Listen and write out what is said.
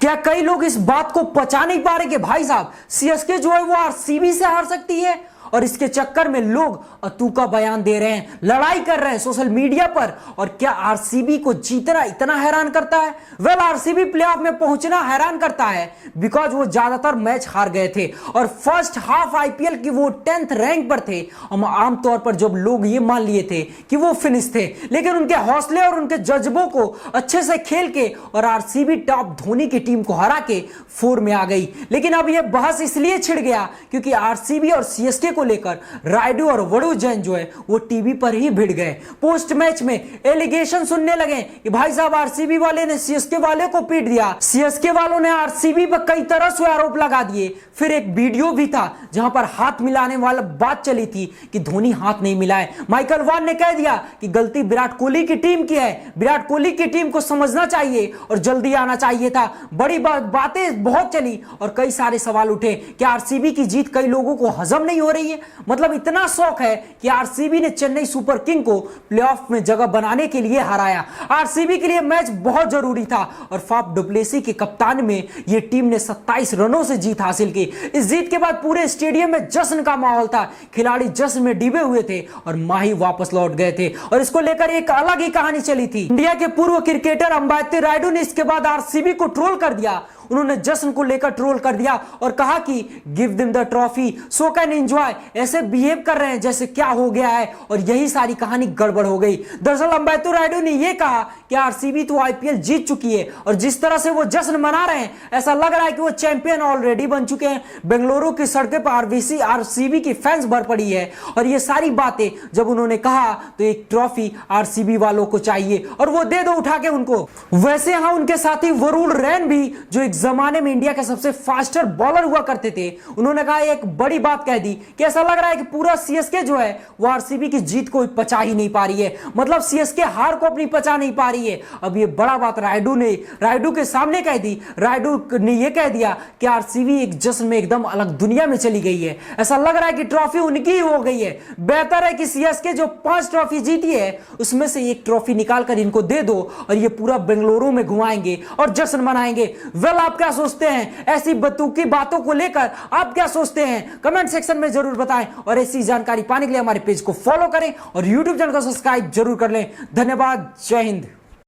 क्या कई लोग इस बात को पचा नहीं पा रहे कि भाई साहब सीएसके जो है वो आरसीबी से हार सकती है, और इसके चक्कर में लोग अतू का बयान दे रहे हैं, लड़ाई कर रहे हैं सोशल मीडिया पर। और क्या आरसीबी को जीतना इतना हैरान करता है? वेल, आरसीबी प्लेऑफ में पहुंचना हैरान करता है बिकॉज वो ज्यादातर मैच हार गए थे और फर्स्ट हाफ आईपीएल की वो 10th रैंक पर थे। हम आमतौर पर जब लोग ये मान लिए थे कि वो फिनिश थे, लेकिन उनके हौसले और उनके जज्बों को अच्छे से खेल के और आरसीबी टॉप धोनी की टीम को हरा के 4 में आ गई। लेकिन अब यह बहस इसलिए छिड़ गया क्योंकि आरसीबी और सीएसके को लेकर रायडू और वरुण जैन जो है वो टीवी पर ही भिड़ गए। पोस्ट मैच में एलिगेशन सुनने लगे कि भाई साहब आरसीबी वाले ने सीएसके वाले को पीट दिया, सीएसके वालों ने आरसीबी पर कई तरह से आरोप लगा दिए। फिर एक वीडियो भी था जहां पर हाथ मिलाने वाला बात चली थी कि धोनी हाथ नहीं मिलाए। माइकल वॉन ने कह दिया कि गलती विराट कोहली की टीम की है, विराट कोहली की टीम को समझना चाहिए और जल्दी आना चाहिए था। बड़ी बातें बहुत चली और कई सारे सवाल उठे कि आरसीबी की जीत कई लोगों को हजम नहीं हो रही है। मतलब इतना शौक है कि आरसीबी ने चेन्नई सुपर किंग को प्लेऑफ में जगह बनाने के लिए हराया। आरसीबी के लिए मैच बहुत जरूरी था और फाफ डुप्लेसी के कप्तान में यह टीम ने 27 रनों से जीत हासिल की। इस जीत के बाद पूरे स्टेडियम में जश्न का माहौल था, खिलाड़ी जश्न में डूबे हुए थे और माही वापस लौट गए थे और इसको लेकर एक अलग ही कहानी चली थी। इंडिया के पूर्व क्रिकेटर अंबाती रायडू ने इसके बाद आरसीबी को ट्रोल कर दिया। उन्होंने जश्न को लेकर ट्रोल कर दिया और कहा कि give them the trophy so can enjoy, ऐसे बिहेव कर रहे हैं जैसे क्या हो गया है, और यही सारी कहानी गड़बड़ हो गई। दरअसल अंबाती रायडू ने यह कहा कि आरसीबी तो आईपीएल जीत चुकी है और जिस तरह से वो जश्न मना रहे हैं ऐसा लग रहा है कि वो चैंपियन ऑलरेडी बन चुके हैं। बेंगलुरु की सड़कें पर आरसीबी की फैंस भर पड़ी है और ये सारी बातें जब उन्होंने कहा तो एक ट्रॉफी आरसीबी वालों को चाहिए और वो दे दो उठा के उनको। वैसे यहां उनके साथी वरुण रैन भी जो एक जमाने में इंडिया के सबसे फास्टर बॉलर हुआ करते थे, उन्होंने कहा एक बड़ी बात कह दी कि ऐसा लग रहा है कि पूरा सीएसके जो है वो आरसीबी की जीत को पचा ही नहीं पा रही है, मतलब सीएसके हार को अपनी पचा नहीं पा रही है। अब ये बड़ा बात रायडू के सामने कह दी। रायडू ने यह कह दिया कि आरसीबी एक जश्न में एकदम अलग दुनिया में चली गई है, ऐसा लग रहा है कि ट्रॉफी उनकी ही हो गई है। बेहतर है कि सीएसके जो 5 ट्रॉफी जीती है उसमें से एक ट्रॉफी निकालकर इनको दे दो और ये पूरा बेंगलुरु में घुमाएंगे और जश्न मनाएंगे। वेल, आप क्या सोचते हैं ऐसी बतूकी बातों को लेकर? आप क्या सोचते हैं कमेंट सेक्शन में जरूर बताएं और ऐसी जानकारी पाने के लिए हमारे पेज को फॉलो करें और यूट्यूब चैनल को सब्सक्राइब जरूर कर लें। धन्यवाद, जय हिंद।